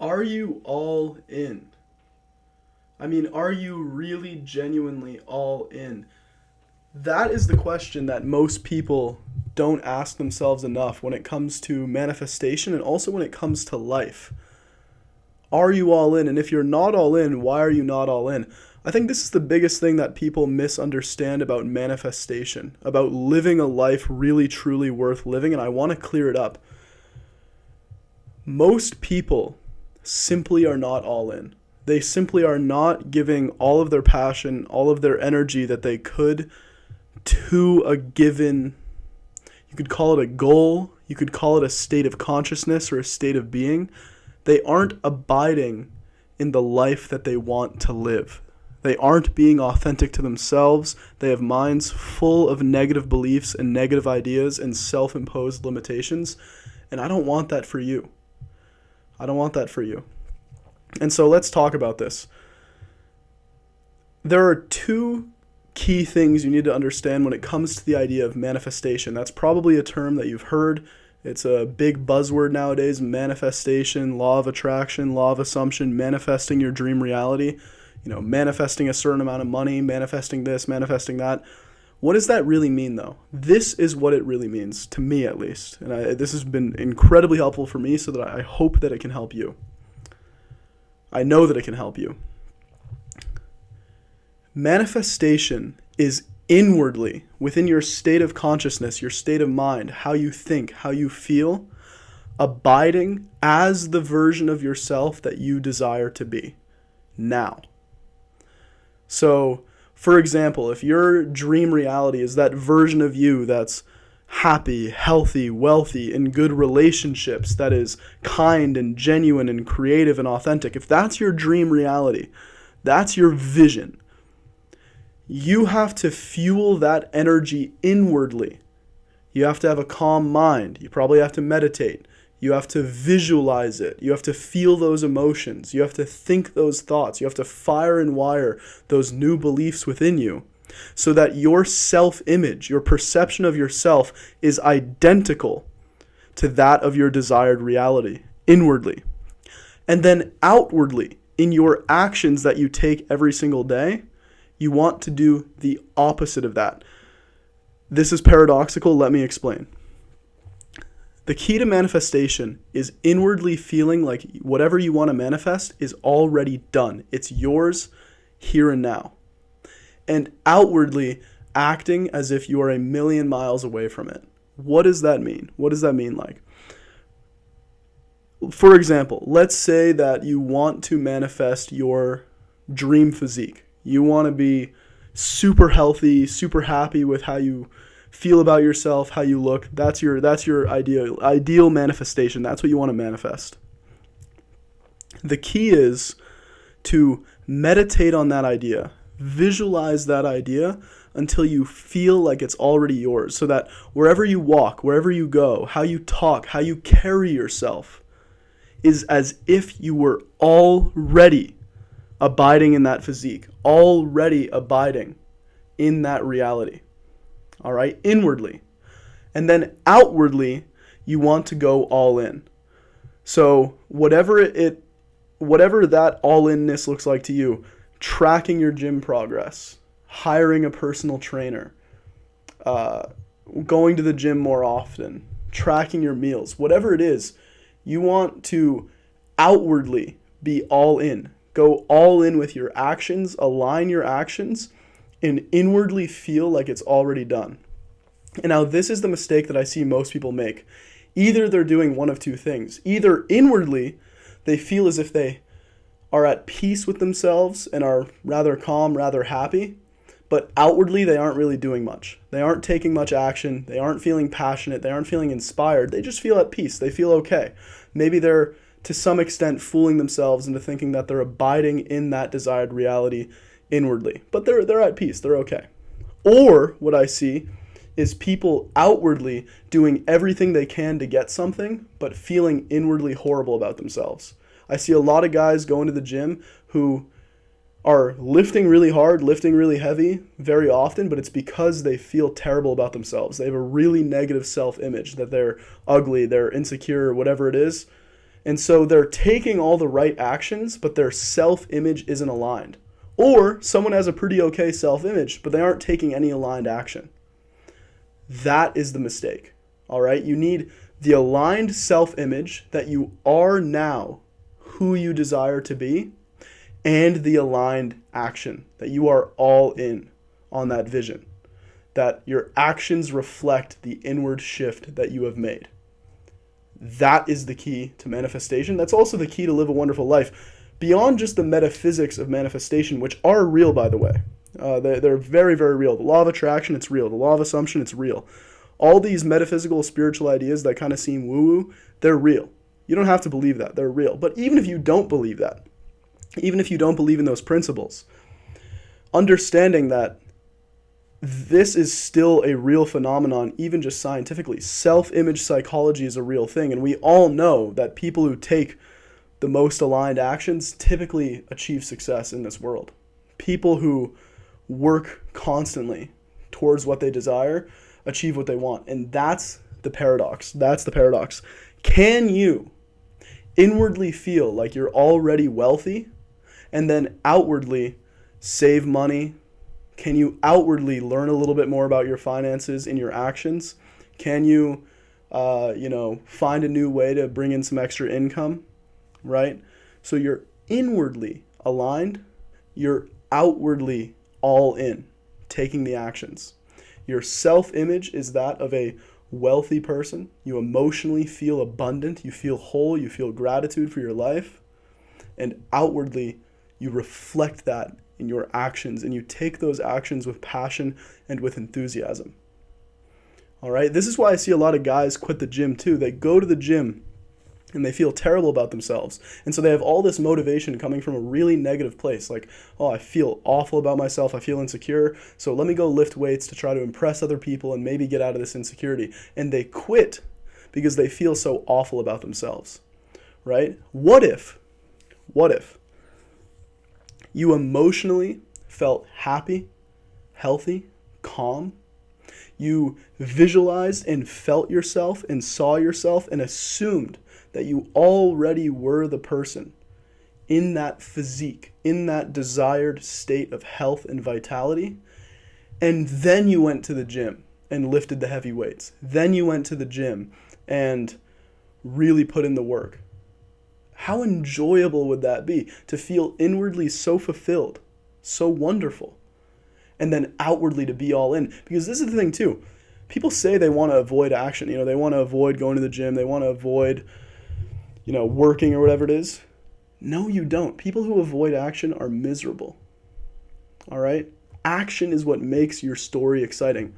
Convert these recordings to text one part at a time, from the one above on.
Are you all in? I mean, are you really genuinely all in? That is the question that most people don't ask themselves enough when it comes to manifestation and also when it comes to life. Are you all in? And if you're not all in, why are you not all in? I think this is the biggest thing that people misunderstand about manifestation, about living a life really truly worth living, and I want to clear it up. Most people simply are not all in. They simply are not giving all of their passion, all of their energy that they could to a given, you could call it a goal, you could call it a state of consciousness or a state of being. They aren't abiding in the life that they want to live. They aren't being authentic to themselves. They have minds full of negative beliefs and negative ideas and self-imposed limitations. And I don't want that for you. I don't want that for you. And so let's talk about this. There are two key things you need to understand when it comes to the idea of manifestation. That's probably a term that you've heard. It's a big buzzword nowadays: manifestation, law of attraction, law of assumption, manifesting your dream reality. Manifesting a certain amount of money, manifesting this, manifesting that. What does that really mean, though? This is what it really means, to me at least. And this has been incredibly helpful for me, so that I hope that it can help you. I know that it can help you. Manifestation is inwardly, within your state of consciousness, your state of mind, how you think, how you feel, abiding as the version of yourself that you desire to be now. So, for example, if your dream reality is that version of you that's happy, healthy, wealthy, in good relationships, that is kind and genuine and creative and authentic, if that's your dream reality, that's your vision, you have to fuel that energy inwardly. You have to have a calm mind. You probably have to meditate. You have to visualize it. You have to feel those emotions. You have to think those thoughts. You have to fire and wire those new beliefs within you so that your self-image, your perception of yourself, is identical to that of your desired reality inwardly. And then outwardly, in your actions that you take every single day, you want to do the opposite of that. This is paradoxical. Let me explain. The key to manifestation is inwardly feeling like whatever you want to manifest is already done. It's yours here and now. And outwardly acting as if you are a million miles away from it. What does that mean? What does that mean like? For example, let's say that you want to manifest your dream physique. You want to be super healthy, super happy with how you feel about yourself, how you look. That's your ideal manifestation. That's what you want to manifest. The key is to meditate on that idea. Visualize that idea until you feel like it's already yours, so that wherever you walk, wherever you go, how you talk, how you carry yourself is as if you were already abiding in that physique, already abiding in that reality. All right, inwardly. And then outwardly, you want to go all in. So whatever that all-inness looks like to you, tracking your gym progress, hiring a personal trainer, going to the gym more often, tracking your meals, whatever it is, you want to outwardly be all in. Go all in with your actions, align your actions, and inwardly feel like it's already done. And now this is the mistake that I see most people make. Either they're doing one of two things. Either inwardly, they feel as if they are at peace with themselves and are rather calm, rather happy, but outwardly they aren't really doing much. They aren't taking much action. They aren't feeling passionate. They aren't feeling inspired. They just feel at peace. They feel okay. Maybe they're, to some extent, fooling themselves into thinking that they're abiding in that desired reality inwardly. But they're at peace. They're okay. Or what I see is people outwardly doing everything they can to get something, but feeling inwardly horrible about themselves. I see a lot of guys going to the gym who are lifting really hard, lifting really heavy very often, but it's because they feel terrible about themselves. They have a really negative self-image, that they're ugly, they're insecure, whatever it is. And so they're taking all the right actions, but their self-image isn't aligned. Or someone has a pretty okay self-image, but they aren't taking any aligned action. That is the mistake. All right? You need the aligned self-image that you are now who you desire to be, and the aligned action that you are all in on that vision, that your actions reflect the inward shift that you have made. That is the key to manifestation. That's also the key to live a wonderful life. Beyond just the metaphysics of manifestation, which are real, by the way. They're very, very real. The law of attraction, it's real. The law of assumption, it's real. All these metaphysical, spiritual ideas that kind of seem woo-woo, they're real. You don't have to believe that. They're real. But even if you don't believe that, even if you don't believe in those principles, understanding that this is still a real phenomenon, even just scientifically. Self-image psychology is a real thing, and we all know that people who take the most aligned actions typically achieve success in this world. People who work constantly towards what they desire achieve what they want, and that's the paradox. That's the paradox. Can you inwardly feel like you're already wealthy and then outwardly save money? Can you outwardly learn a little bit more about your finances in your actions? Can you, find a new way to bring in some extra income, right? So you're inwardly aligned, you're outwardly all in, taking the actions. Your self-image is that of a wealthy person. You emotionally feel abundant, you feel whole, you feel gratitude for your life, and outwardly you reflect that in your actions, and you take those actions with passion and with enthusiasm. All right, this is why I see a lot of guys quit the gym too. They go to the gym and they feel terrible about themselves, and so they have all this motivation coming from a really negative place, like, oh, I feel awful about myself, I feel insecure, so let me go lift weights to try to impress other people and maybe get out of this insecurity. And they quit because they feel so awful about themselves, right? What if you emotionally felt happy, healthy, calm? You visualized and felt yourself and saw yourself and assumed that you already were the person in that physique, in that desired state of health and vitality. And then you went to the gym and lifted the heavy weights. Then you went to the gym and really put in the work. How enjoyable would that be to feel inwardly so fulfilled, so wonderful, and then outwardly to be all in? Because this is the thing too. People say they want to avoid action. They want to avoid going to the gym. They want to avoid, working or whatever it is. No, you don't. People who avoid action are miserable. All right? Action is what makes your story exciting.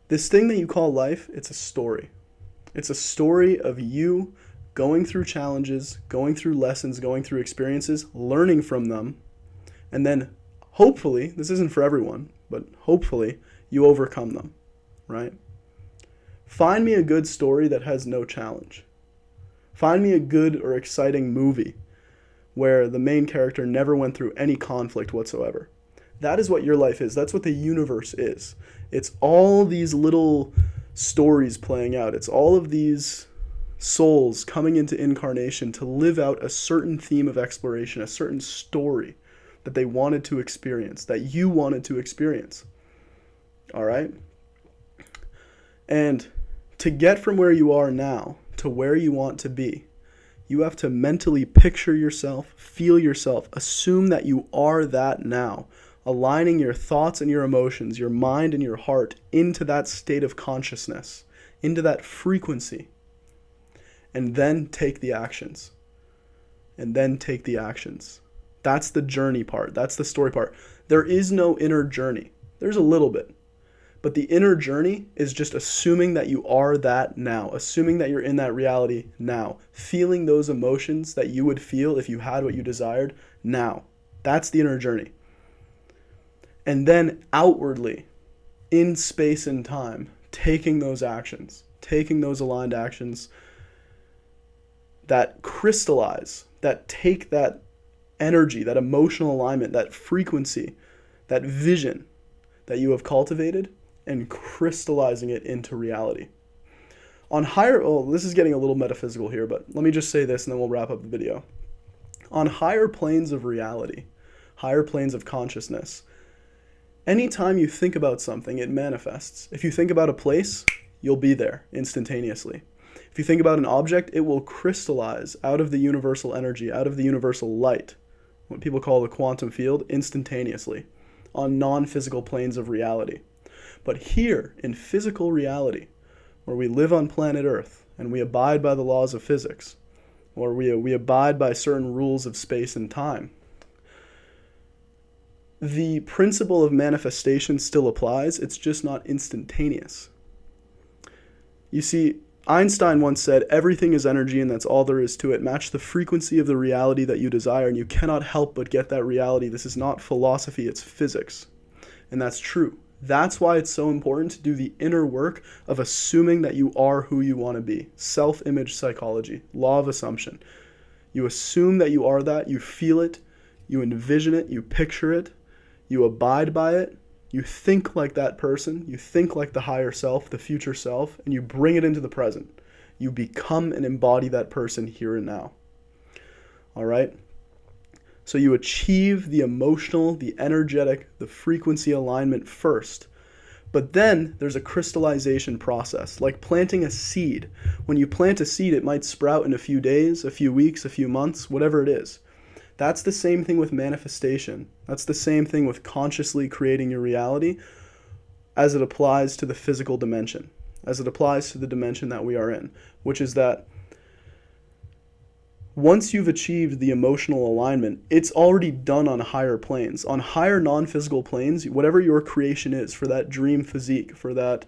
This thing that you call life, it's a story. It's a story of you going through challenges, going through lessons, going through experiences, learning from them, and then hopefully, this isn't for everyone, but hopefully you overcome them, right? Find me a good story that has no challenge. Find me a good or exciting movie where the main character never went through any conflict whatsoever. That is what your life is. That's what the universe is. It's all these little stories playing out. It's all of these souls coming into incarnation to live out a certain theme of exploration, a certain story that they wanted to experience, that you wanted to experience. All right? And to get from where you are now to where you want to be, you have to mentally picture yourself, feel yourself, assume that you are that now, aligning your thoughts and your emotions, your mind and your heart into that state of consciousness, into that frequency. And then take the actions. That's the journey part. That's the story part. There is no inner journey. There's a little bit. But the inner journey is just assuming that you are that now, assuming that you're in that reality now, feeling those emotions that you would feel if you had what you desired now. That's the inner journey. And then outwardly, in space and time, taking those actions, taking those aligned actions that crystallize, that take that energy, that emotional alignment, that frequency, that vision that you have cultivated, and crystallizing it into reality. On higher, oh, this is getting a little metaphysical here, but let me just say this and then we'll wrap up the video. On higher planes of reality, higher planes of consciousness, anytime you think about something, it manifests. If you think about a place, you'll be there instantaneously. If you think about an object, it will crystallize out of the universal energy, out of the universal light, what people call the quantum field, instantaneously on non-physical planes of reality. But here, in physical reality, where we live on planet Earth and we abide by the laws of physics, or we abide by certain rules of space and time, the principle of manifestation still applies, it's just not instantaneous. You see, Einstein once said, everything is energy and that's all there is to it. Match the frequency of the reality that you desire and you cannot help but get that reality. This is not philosophy, it's physics. And that's true. That's why it's so important to do the inner work of assuming that you are who you want to be. Self-image psychology, law of assumption. You assume that you are that, you feel it, you envision it, you picture it, you abide by it, you think like that person, you think like the higher self, the future self, and you bring it into the present. You become and embody that person here and now. All right? So you achieve the emotional, the energetic, the frequency alignment first. But then there's a crystallization process, like planting a seed. When you plant a seed, it might sprout in a few days, a few weeks, a few months, whatever it is. That's the same thing with manifestation. That's the same thing with consciously creating your reality as it applies to the physical dimension, as it applies to the dimension that we are in, which is that once you've achieved the emotional alignment, it's already done on higher planes. On higher non-physical planes, whatever your creation is for that dream physique, for that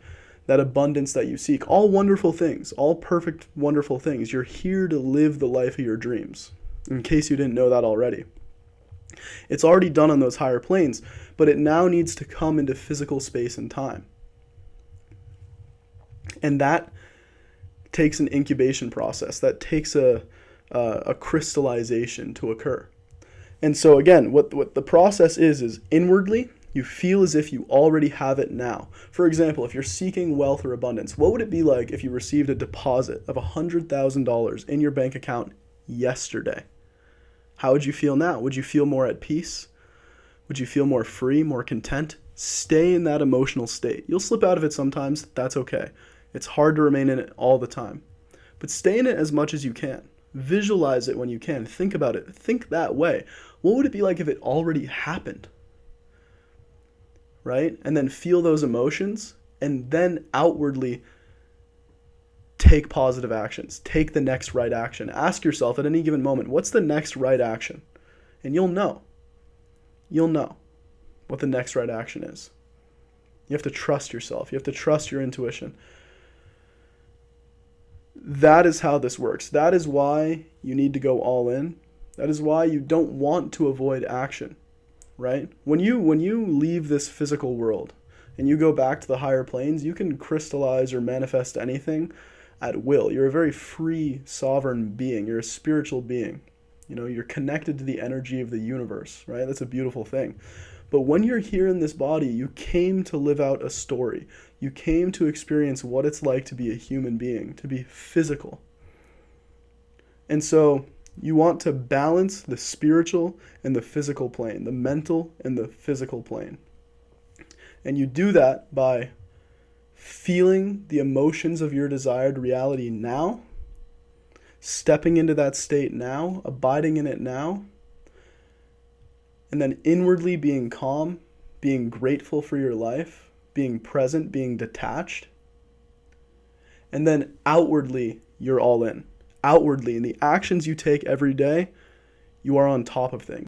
abundance that you seek, all wonderful things, all perfect, wonderful things. You're here to live the life of your dreams, in case you didn't know that already. It's already done on those higher planes, but it now needs to come into physical space and time. And that takes an incubation process. That takes a crystallization to occur. And so again, what the process is inwardly, you feel as if you already have it now. For example, if you're seeking wealth or abundance, what would it be like if you received a deposit of $100,000 in your bank account yesterday? How would you feel now? Would you feel more at peace? Would you feel more free, more content? Stay in that emotional state. You'll slip out of it sometimes. That's okay. It's hard to remain in it all the time. But stay in it as much as you can. Visualize it when you can. Think about it. Think that way. What would it be like if it already happened? Right? And then feel those emotions and then outwardly take positive actions. Take the next right action. Ask yourself at any given moment, what's the next right action? And you'll know. You'll know what the next right action is. You have to trust yourself. You have to trust your intuition. That is how this works. That is why you need to go all in. That is why you don't want to avoid action, right? When you leave this physical world and you go back to the higher planes, you can crystallize or manifest anything at will. You're a very free, sovereign being. You're a spiritual being. You know, you're connected to the energy of the universe, right? That's a beautiful thing. But when you're here in this body, you came to live out a story. You came to experience what it's like to be a human being, to be physical. And so you want to balance the spiritual and the physical plane, the mental and the physical plane. And you do that by feeling the emotions of your desired reality now, stepping into that state now, abiding in it now, and then inwardly being calm, being grateful for your life, being present, being detached. And then outwardly, you're all in. Outwardly, in the actions you take every day, you are on top of things.